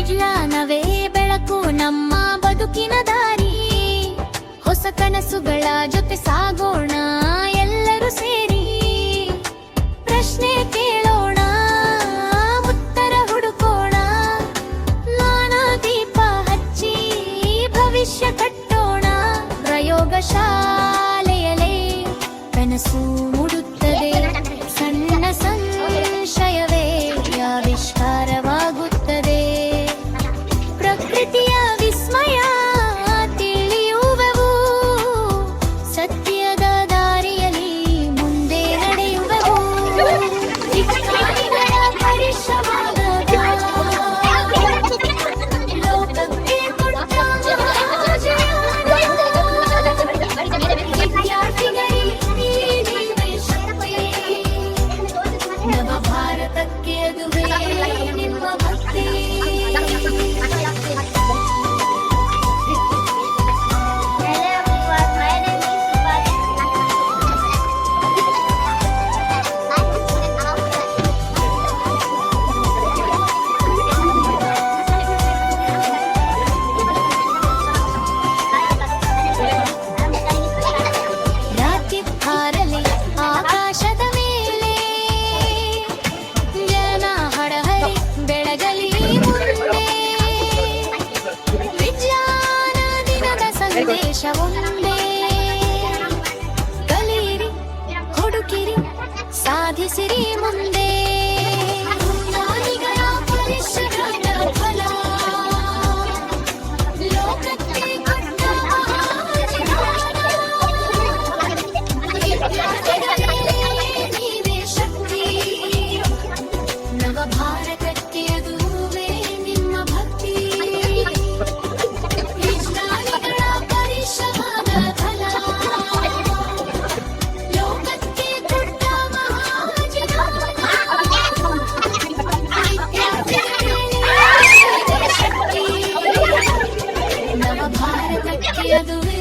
ವಿಜ್ಞಾನವೇ ಬೆಳಕು ನಮ್ಮ ಬದುಕಿನ ದಾರಿ. ಹೊಸ ಕನಸುಗಳ ಜೊತೆ ಸಾಗೋಣ ಎಲ್ಲರೂ ಸೇರಿ. ಪ್ರಶ್ನೆ ಕೇಳೋಣ, ಉತ್ತರ ಹುಡುಕೋಣ. ಜ್ಞಾನ ದೀಪ ಹಚ್ಚಿ ಭವಿಷ್ಯ ಕಟ್ಟೋಣ. ಪ್ರಯೋಗಶಾಲೆಯಲ್ಲೇ ಕನಸು ಮೂಡುತ್ತದೆ. ಸಣ್ಣ ಸಂಶಯವೇ ಆವಿಷ್ಕಾರವಾಗುತ್ತದೆ. ಪ್ರಕೃತಿಯ ವಿಸ್ಮಯ ತಿಳಿಯುವೆವು. ಸತ್ಯದ ದಾರಿಯಲ್ಲಿ ಮುಂದೆ ನಡೆಯುವೆವು. ವಿಜ್ಞಾನಿಗಳ ಪರಿಶ್ರಮದ ಲೋಕಕ್ಕೆ ಕೊಟ್ಟ ವಿದ್ಯಾರ್ಥಿಗಳಿಗೆ ಶಕ್ತಿ. ನವ ಭಾರತಕ್ಕೆ ಅದುವೇ ನಿಮ್ಮ ಭಕ್ತಿ. ರಾತ್ರಿ ಹಾರಲಿ ಆಕಾಶದ ಮೇಲೆ, ಜನ ಹಡಹರಿ ಬೆಳಗಲಿ ಮುಂದೆ. ವಿಜ್ಞಾನ ದಿನದ ಸಂದೇಶ ಒಂದೇ. ಕಲಿಯಿರಿ, ಹುಡುಕಿರಿ, ಸಾಧಿಸಿರಿ ಮುಂದೆ. ಜ್ಞಾನಿಗಳ ಪರಿಶ್ರಮದ ಫಲ ಲೋಕಕ್ಕೆ ಕೊಟ್ಟ ಮಹಾಜ್ಞಾನ. ನೀವೇ ಶಕ್ತಿ. ನವ ಭಾರತಕ್ಕೆ ಅದುವೇ ನಿಮ್ಮ ಭಕ್ತಿ. ವಿಜ್ಞಾನಿಗಳ ಪರಿಶ್ರಮದ ಫಲ ಲೋಕಕ್ಕೆ ಕೊಟ್ಟ ಮಹಾಜ್ಞಾನ. ವಿದ್ಯಾರ್ಥಿಗಳೇ ಶಕ್ತಿ. ನವ ಭಾರತಕ್ಕೆ ಅದುವೇ